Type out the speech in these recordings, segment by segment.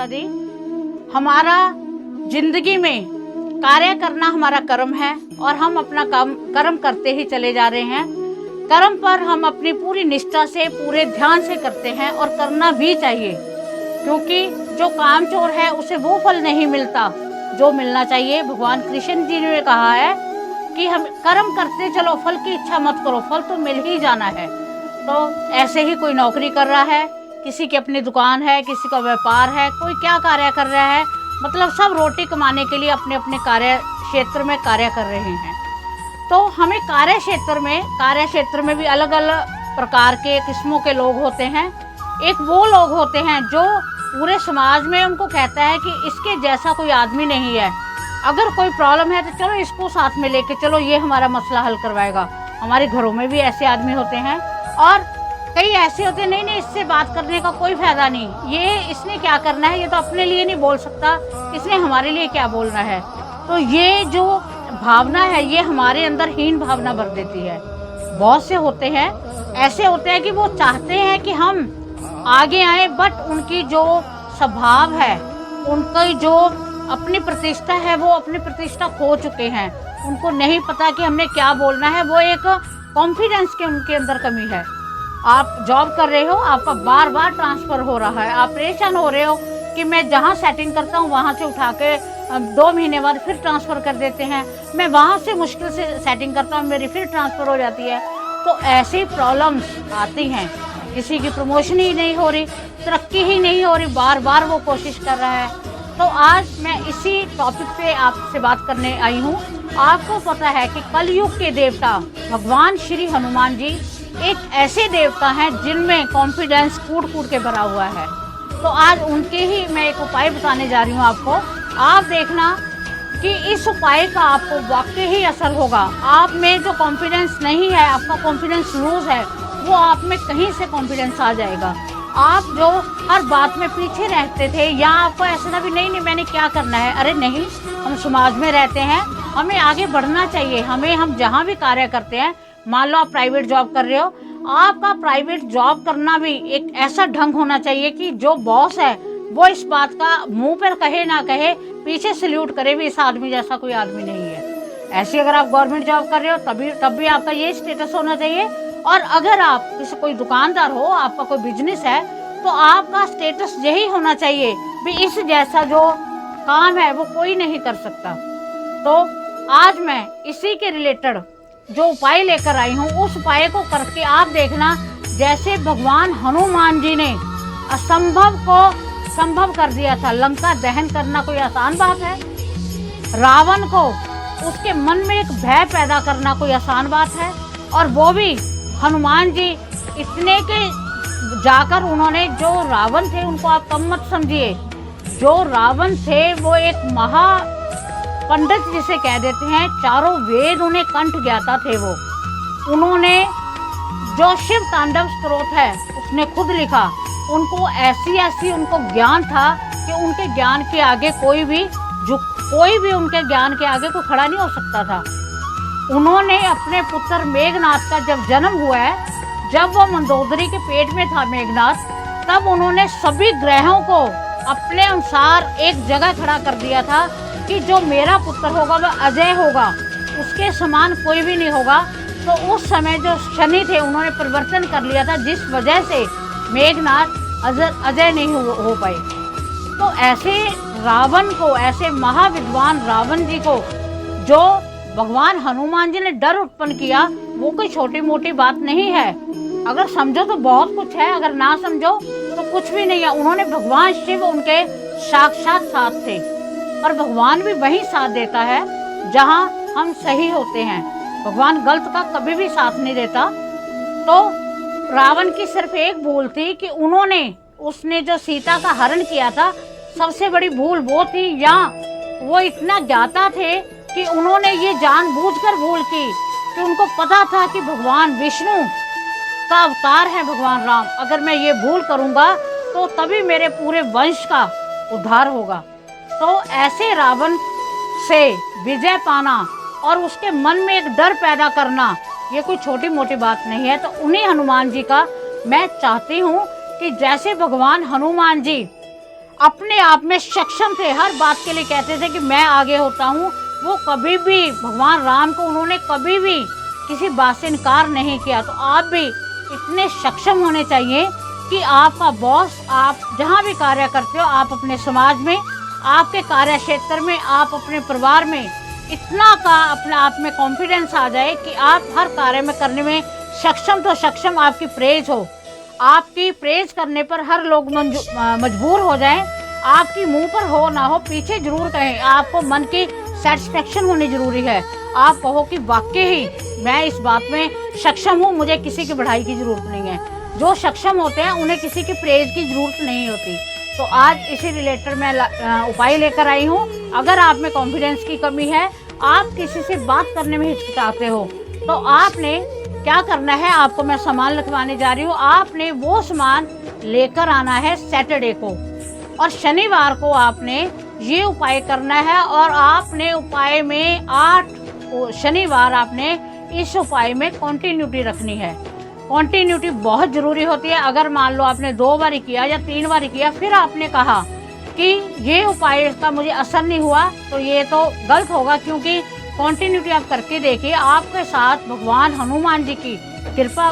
दी। हमारा जिंदगी में कार्य करना हमारा कर्म है और हम अपना काम कर्म करते ही चले जा रहे हैं। कर्म पर हम अपनी पूरी निष्ठा से पूरे ध्यान से करते हैं और करना भी चाहिए, क्योंकि जो कामचोर है उसे वो फल नहीं मिलता जो मिलना चाहिए। भगवान कृष्ण जी ने कहा है कि हम कर्म करते चलो, फल की इच्छा मत करो, फल तो मिल ही जाना है। तो ऐसे ही कोई नौकरी कर रहा है, किसी की अपनी दुकान है, किसी का व्यापार है, कोई क्या कार्य कर रहा है, मतलब सब रोटी कमाने के लिए अपने अपने कार्य क्षेत्र में कार्य कर रहे हैं। तो हमें कार्य क्षेत्र में भी अलग अलग प्रकार के किस्मों के लोग होते हैं। एक वो लोग होते हैं जो पूरे समाज में उनको कहता है कि इसके जैसा कोई आदमी नहीं है, अगर कोई प्रॉब्लम है तो चलो इसको साथ में लेके चलो, ये हमारा मसला हल करवाएगा। हमारे घरों में भी ऐसे आदमी होते हैं और कई ऐसे होते हैं, नहीं इससे बात करने का कोई फायदा नहीं, ये इसने क्या करना है, ये तो अपने लिए नहीं बोल सकता, इसने हमारे लिए क्या बोलना है। तो ये जो भावना है ये हमारे अंदर हीन भावना भर देती है। बहुत से होते हैं, ऐसे होते हैं कि वो चाहते हैं कि हम आगे आए, बट उनकी जो स्वभाव है, उनकी जो अपनी प्रतिष्ठा है, वो अपनी प्रतिष्ठा खो चुके हैं। उनको नहीं पता कि हमने क्या बोलना है, वो एक कॉन्फिडेंस के उनके अंदर कमी है। आप जॉब कर रहे हो, आपका बार बार ट्रांसफ़र हो रहा है, आप परेशान हो रहे हो कि मैं जहाँ सेटिंग करता हूँ वहाँ से उठा के 2 महीने बाद फिर ट्रांसफ़र कर देते हैं, मैं वहाँ से मुश्किल से सेटिंग करता हूँ, मेरी फिर ट्रांसफ़र हो जाती है। तो ऐसी प्रॉब्लम्स आती हैं, किसी की प्रमोशन ही नहीं हो रही, तरक्की ही नहीं हो रही, बार बार वो कोशिश कर रहा है। तो आज मैं इसी टॉपिक पे आपसे बात करने आई हूँ। आपको पता है कि कलयुग के देवता भगवान श्री हनुमान जी एक ऐसे देवता हैं जिनमें कॉन्फिडेंस कूट कूट के भरा हुआ है। तो आज उनके ही मैं एक उपाय बताने जा रही हूँ आपको। आप देखना कि इस उपाय का आपको वाकई ही असर होगा। आप में जो कॉन्फिडेंस नहीं है, आपका कॉन्फिडेंस लूज है, वो आप में कहीं से कॉन्फिडेंस आ जाएगा। आप जो हर बात में पीछे रहते थे, या आपको ऐसा था भी नहीं मैंने क्या करना है, अरे नहीं, हम समाज में रहते हैं, हमें आगे बढ़ना चाहिए। हम जहाँ भी कार्य करते हैं, मान लो आप प्राइवेट जॉब कर रहे हो, आपका प्राइवेट जॉब करना भी एक ऐसा ढंग होना चाहिए कि जो बॉस है वो इस बात का मुंह पर कहे ना कहे, पीछे सल्यूट करे भी, इस आदमी जैसा कोई आदमी नहीं है। ऐसे अगर आप गवर्नमेंट जॉब कर रहे हो तब भी आपका ये स्टेटस होना चाहिए। और अगर आप किसी कोई दुकानदार हो, आपका कोई बिजनेस है, तो आपका स्टेटस यही होना चाहिए भी इस जैसा जो काम है वो कोई नहीं कर सकता। तो आज मैं इसी के रिलेटेड जो उपाय लेकर आई हूँ, उस उपाय को करके आप देखना, जैसे भगवान हनुमान जी ने असंभव को संभव कर दिया था। लंका दहन करना कोई आसान बात है? रावण को उसके मन में एक भय पैदा करना कोई आसान बात है? और वो भी हनुमान जी इतने के जाकर उन्होंने, जो रावण थे उनको आप कम मत समझिए, जो रावण थे वो एक महा पंडित जिसे कह देते हैं, चारों वेद उन्हें कंठ ज्ञाता थे। वो उन्होंने जो शिव तांडव स्तोत्र है उसने खुद लिखा। उनको ऐसी उनको ज्ञान था कि उनके ज्ञान के आगे कोई भी उनके ज्ञान के आगे कोई खड़ा नहीं हो सकता था। उन्होंने अपने पुत्र मेघनाथ का जब जन्म हुआ है, जब वो मंदोदरी के पेट में था मेघनाथ, तब उन्होंने सभी ग्रहों को अपने अनुसार एक जगह खड़ा कर दिया था कि जो मेरा पुत्र होगा वह अजय होगा, उसके समान कोई भी नहीं होगा। तो उस समय जो शनि थे उन्होंने परिवर्तन कर लिया था, जिस वजह से मेघनाथ अजय नहीं हो पाए। तो ऐसे रावण को, ऐसे महाविद्वान रावण जी को जो भगवान हनुमान जी ने डर उत्पन्न किया, वो कोई छोटी मोटी बात नहीं है। अगर समझो तो बहुत कुछ है, अगर ना समझो तो कुछ भी नहीं है। उन्होंने, भगवान शिव उनके साक्षात साथ थे, और भगवान भी वही साथ देता है जहां हम सही होते हैं। भगवान गलत का कभी भी साथ नहीं देता। तो रावण की सिर्फ एक भूल थी कि उसने जो सीता का हरण किया था, सबसे बड़ी भूल वो थी, या वो इतना ज्ञाता थे कि उन्होंने ये जानबूझकर भूल की कि उनको पता था कि भगवान विष्णु का अवतार है भगवान राम। अगर मैं ये भूल करूंगा तो तभी मेरे पूरे वंश का उद्धार होगा। तो ऐसे रावण से विजय पाना और उसके मन में एक डर पैदा करना, ये कोई छोटी मोटी बात नहीं है। तो उन्हीं हनुमान जी का मैं चाहती हूँ कि जैसे भगवान हनुमान जी अपने आप में सक्षम थे, हर बात के लिए कहते थे कि मैं आगे होता हूँ। वो कभी भी भगवान राम को उन्होंने कभी भी किसी बात से इनकार नहीं किया। तो आप भी इतने सक्षम होने चाहिए कि आपका बॉस, आप जहाँ भी कार्य करते हो, आप अपने समाज में, आपके कार्य क्षेत्र में, आप अपने परिवार में इतना का अपने आप में कॉन्फिडेंस आ जाए कि आप हर कार्य में करने में सक्षम तो सक्षम, आपकी प्रेज हो। आपकी प्रेज करने पर हर लोग मजबूर हो जाएं। आपकी मुंह पर हो ना हो, पीछे जरूर कहें। आपको मन की सेटिस्फेक्शन होनी जरूरी है। आप कहो कि वाकई ही मैं इस बात में सक्षम हूँ, मुझे किसी की बढ़ाई की ज़रूरत नहीं है। जो सक्षम होते हैं उन्हें किसी की प्रेज की ज़रूरत नहीं होती। तो आज इसी रिलेटेड मैं उपाय लेकर आई हूँ। अगर आप में कॉन्फिडेंस की कमी है, आप किसी से बात करने में हिचकिचाते हो, तो आपने क्या करना है, आपको मैं सामान लिखवाने जा रही हूँ। आपने वो सामान लेकर आना है सैटरडे को, और शनिवार को आपने ये उपाय करना है। और आपने उपाय में 8 शनिवार आपने इस उपाय में कंटिन्यूटी रखनी है। कंटिन्यूटी बहुत ज़रूरी होती है। अगर मान लो आपने 2 बार किया या 3 बार किया, फिर आपने कहा कि ये उपाय का मुझे असर नहीं हुआ, तो ये तो गलत होगा। क्योंकि कंटिन्यूटी आप करके देखिए, आपके साथ भगवान हनुमान जी की कृपा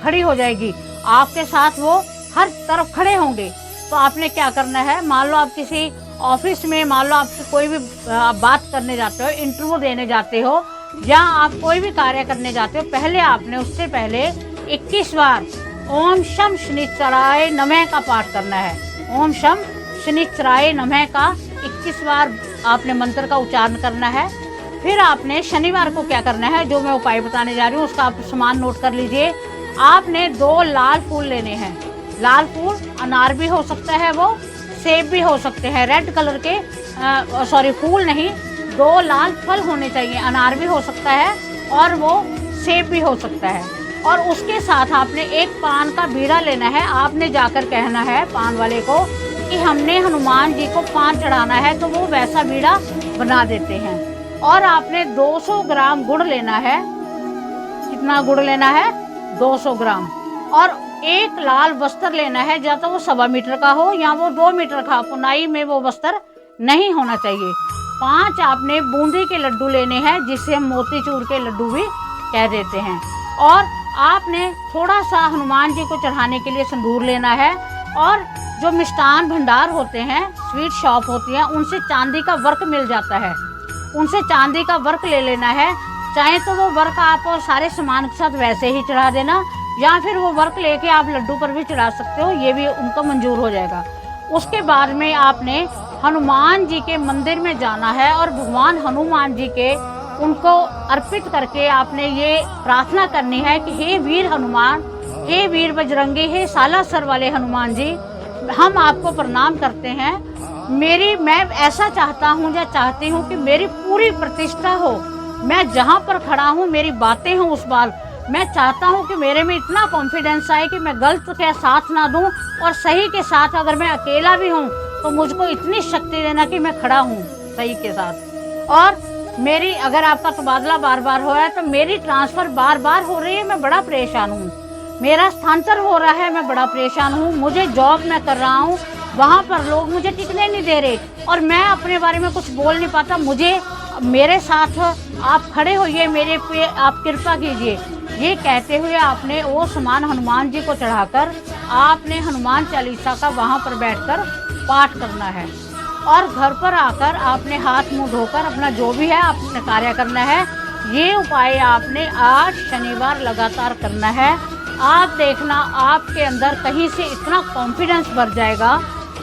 खड़ी हो जाएगी। आपके साथ वो हर तरफ खड़े होंगे। तो आपने क्या करना है, मान लो आप किसी ऑफिस में, मान लो आप कोई भी बात करने जाते हो, इंटरव्यू देने जाते हो, या आप कोई भी कार्य करने जाते हो, पहले आपने उससे पहले 21 बार ओम शम शनिश्चराय नमः का पाठ करना है। ओम शम शनिश्चराय नमः का 21 बार आपने मंत्र का उच्चारण करना है। फिर आपने शनिवार को क्या करना है, जो मैं उपाय बताने जा रही हूँ उसका आप सामान नोट कर लीजिए। आपने 2 लाल फूल लेने हैं। लाल फूल अनार भी हो सकता है, वो सेब भी हो सकते हैं, रेड कलर के फूल नहीं, 2 लाल फल होने चाहिए। अनार भी हो सकता है और वो सेब भी हो सकता है। और उसके साथ आपने एक पान का बीड़ा लेना है। आपने जाकर कहना है पान वाले को कि हमने हनुमान जी को पान चढ़ाना है, तो वो वैसा बीड़ा बना देते हैं। और आपने 200 ग्राम गुड़ लेना है। कितना गुड़ लेना है? 200 ग्राम। और एक लाल वस्त्र लेना है, या तो वो 1.25 मीटर का हो या वो 2 मीटर का। पुनाई में वो वस्त्र नहीं होना चाहिए। 5 आपने बूंदी के लड्डू लेने हैं, जिसे हम मोतीचूर के लड्डू भी कह देते हैं। और आपने थोड़ा सा हनुमान जी को चढ़ाने के लिए सिंदूर लेना है। और जो मिष्ठान भंडार होते हैं, स्वीट शॉप होती है, उनसे चांदी का वर्क मिल जाता है, उनसे चांदी का वर्क ले लेना है। चाहे तो वो वर्क आप सारे सामान के साथ वैसे ही चढ़ा देना, या फिर वो वर्क लेके आप लड्डू पर भी चढ़ा सकते हो, ये भी उनको मंजूर हो जाएगा। उसके बाद में आपने हनुमान जी के मंदिर में जाना है और भगवान हनुमान जी के उनको अर्पित करके आपने ये प्रार्थना करनी है कि हे वीर हनुमान, हे वीर बजरंगी, हे सालासर वाले हनुमान जी, हम आपको प्रणाम करते हैं। मैं ऐसा चाहता हूँ या चाहती हूँ कि मेरी पूरी प्रतिष्ठा हो। मैं जहाँ पर खड़ा हूँ, मेरी बातें हों उस बार, मैं चाहता हूँ कि मेरे में इतना कॉन्फिडेंस आए कि मैं गलत के साथ ना दूँ, और सही के साथ अगर मैं अकेला भी हूँ तो मुझको इतनी शक्ति देना कि मैं खड़ा हूँ सही के साथ। और मेरी, अगर आपका तबादला बार बार हो रहा है, तो मेरी ट्रांसफ़र बार बार हो रही है, मैं बड़ा परेशान हूँ। मेरा स्थानांतर हो रहा है, मैं बड़ा परेशान हूँ। मुझे जॉब मैं कर रहा हूँ, वहाँ पर लोग मुझे टिकने नहीं दे रहे, और मैं अपने बारे में कुछ बोल नहीं पाता। मुझे, मेरे साथ आप खड़े होइए, मेरे पे आप कृपा कीजिए। ये कहते हुए आपने वो सामान हनुमान जी को चढ़ाकर आपने हनुमान चालीसा का वहाँ पर बैठकर पाठ करना है। और घर पर आकर आपने हाथ मुंह धोकर अपना जो भी है आपने कार्य करना है। ये उपाय आपने 8 शनिवार लगातार करना है। आप देखना, आपके अंदर कहीं से इतना कॉन्फिडेंस भर जाएगा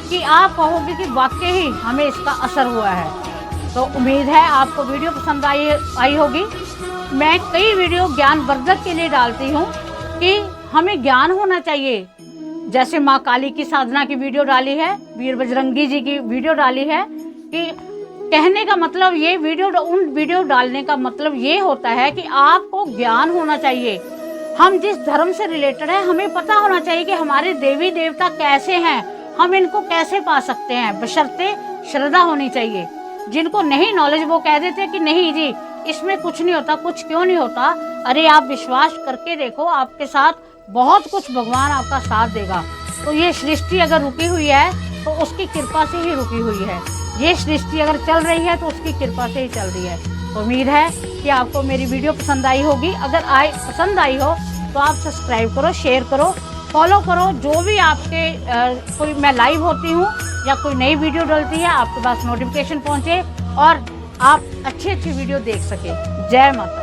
कि आप कहोगे कि वाकई ही हमें इसका असर हुआ है। तो उम्मीद है आपको वीडियो पसंद आई होगी। मैं कई वीडियो ज्ञानवर्धक के लिए डालती हूँ कि हमें ज्ञान होना चाहिए। जैसे माँ काली की साधना की वीडियो डाली है, वीर बजरंगी जी की वीडियो डाली है। कि कहने का मतलब ये वीडियो डालने का मतलब ये होता है कि आपको ज्ञान होना चाहिए। हम जिस धर्म से रिलेटेड है, हमें पता होना चाहिए कि हमारे देवी देवता कैसे हैं, हम इनको कैसे पा सकते हैं, बशर्ते श्रद्धा होनी चाहिए। जिनको नहीं नॉलेज, वो कह देते हैं कि नहीं जी इसमें कुछ नहीं होता, कुछ क्यों नहीं होता। अरे आप विश्वास करके देखो, आपके साथ बहुत कुछ भगवान आपका साथ देगा। तो ये सृष्टि अगर रुकी हुई है तो उसकी कृपा से ही रुकी हुई है। ये सृष्टि अगर चल रही है तो उसकी कृपा से ही चल रही है। तो उम्मीद है कि आपको मेरी वीडियो पसंद आई होगी। अगर पसंद आई हो तो आप सब्सक्राइब करो, शेयर करो, फॉलो करो। जो भी आपके कोई मैं लाइव होती हूँ या कोई नई वीडियो डलती है आपके पास नोटिफिकेशन पहुँचे और आप अच्छी वीडियो देख सके। जय माता।